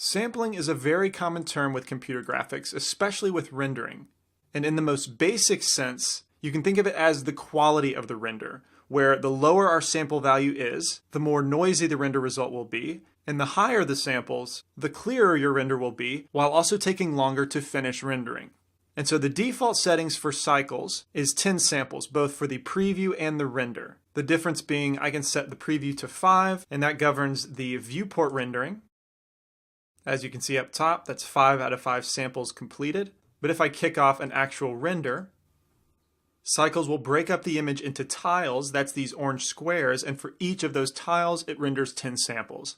Sampling is a very common term with computer graphics, especially with rendering. And in the most basic sense, you can think of it as the quality of the render, where the lower our sample value is, the more noisy the render result will be, and the higher the samples, the clearer your render will be, while also taking longer to finish rendering. And so the default settings for cycles is 10 samples, both for the preview and the render. The difference being I can set the preview to 5, and that governs the viewport rendering. As you can see up top, that's 5 out of 5 samples completed. But if I kick off an actual render, Cycles will break up the image into tiles, that's these orange squares, and for each of those tiles, it renders 10 samples.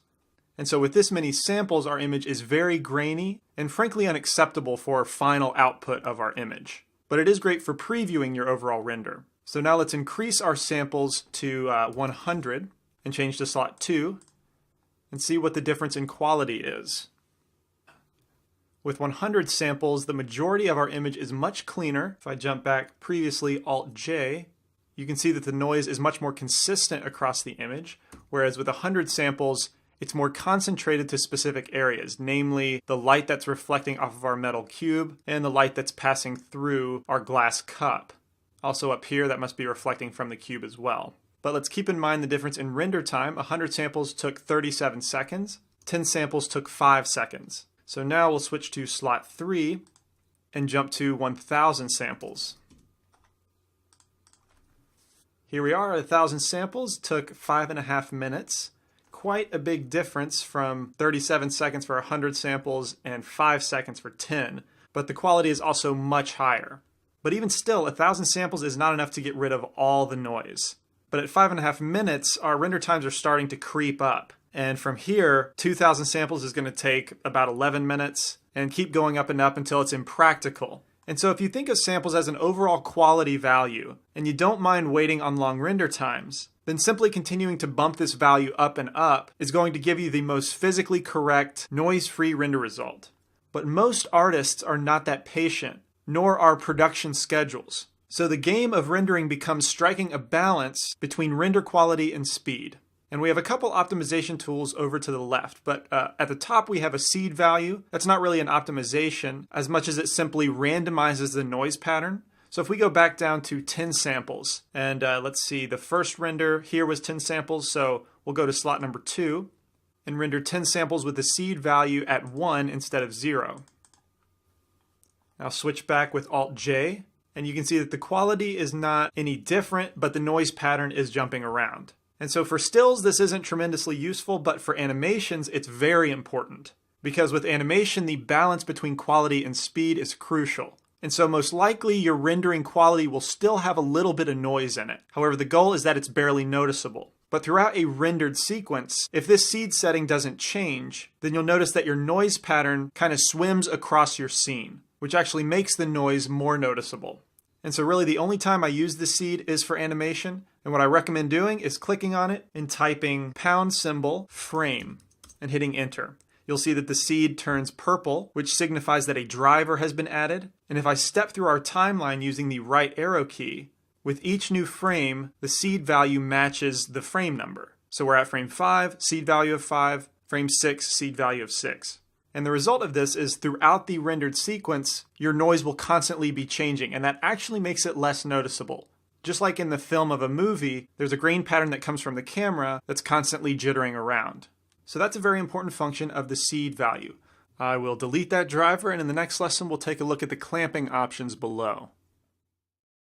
And so with this many samples, our image is very grainy and frankly unacceptable for final output of our image. But it is great for previewing your overall render. So now let's increase our samples to 100 and change to slot 2 and see what the difference in quality is. With 100 samples, the majority of our image is much cleaner. If I jump back previously, Alt-J, you can see that the noise is much more consistent across the image, whereas with 100 samples, it's more concentrated to specific areas, namely the light that's reflecting off of our metal cube and the light that's passing through our glass cup. Also up here, that must be reflecting from the cube as well. But let's keep in mind the difference in render time. 100 samples took 37 seconds, 10 samples took 5 seconds. So now we'll switch to slot 3 and jump to 1000 samples. Here we are, 1000 samples, took 5.5 minutes. Quite a big difference from 37 seconds for 100 samples and 5 seconds for 10, but the quality is also much higher. But even still, 1000 samples is not enough to get rid of all the noise. But at 5.5 minutes, our render times are starting to creep up. And from here, 2000 samples is going to take about 11 minutes and keep going up and up until it's impractical. And so if you think of samples as an overall quality value, and you don't mind waiting on long render times, then simply continuing to bump this value up and up is going to give you the most physically correct, noise-free render result. But most artists are not that patient, nor are production schedules. So the game of rendering becomes striking a balance between render quality and speed. And we have a couple optimization tools over to the left, but at the top we have a seed value. That's not really an optimization as much as it simply randomizes the noise pattern. So if we go back down to 10 samples, and let's see, the first render here was 10 samples, so we'll go to slot number 2 and render 10 samples with the seed value at 1 instead of 0. Now switch back with Alt-J, and you can see that the quality is not any different, but the noise pattern is jumping around. And so for stills, this isn't tremendously useful, but for animations, it's very important. Because with animation, the balance between quality and speed is crucial. And so most likely your rendering quality will still have a little bit of noise in it. However, the goal is that it's barely noticeable. But throughout a rendered sequence, if this seed setting doesn't change, then you'll notice that your noise pattern kind of swims across your scene, which actually makes the noise more noticeable. And so really the only time I use the seed is for animation. And what I recommend doing is clicking on it and typing #frame and hitting enter. You'll see that the seed turns purple, which signifies that a driver has been added. And if I step through our timeline using the right arrow key, with each new frame, the seed value matches the frame number. So we're at frame 5, seed value of 5, frame 6, seed value of 6. And the result of this is throughout the rendered sequence, your noise will constantly be changing, and that actually makes it less noticeable. Just like in the film of a movie, there's a grain pattern that comes from the camera that's constantly jittering around. So that's a very important function of the seed value. I will delete that driver, and in the next lesson we'll take a look at the clamping options below.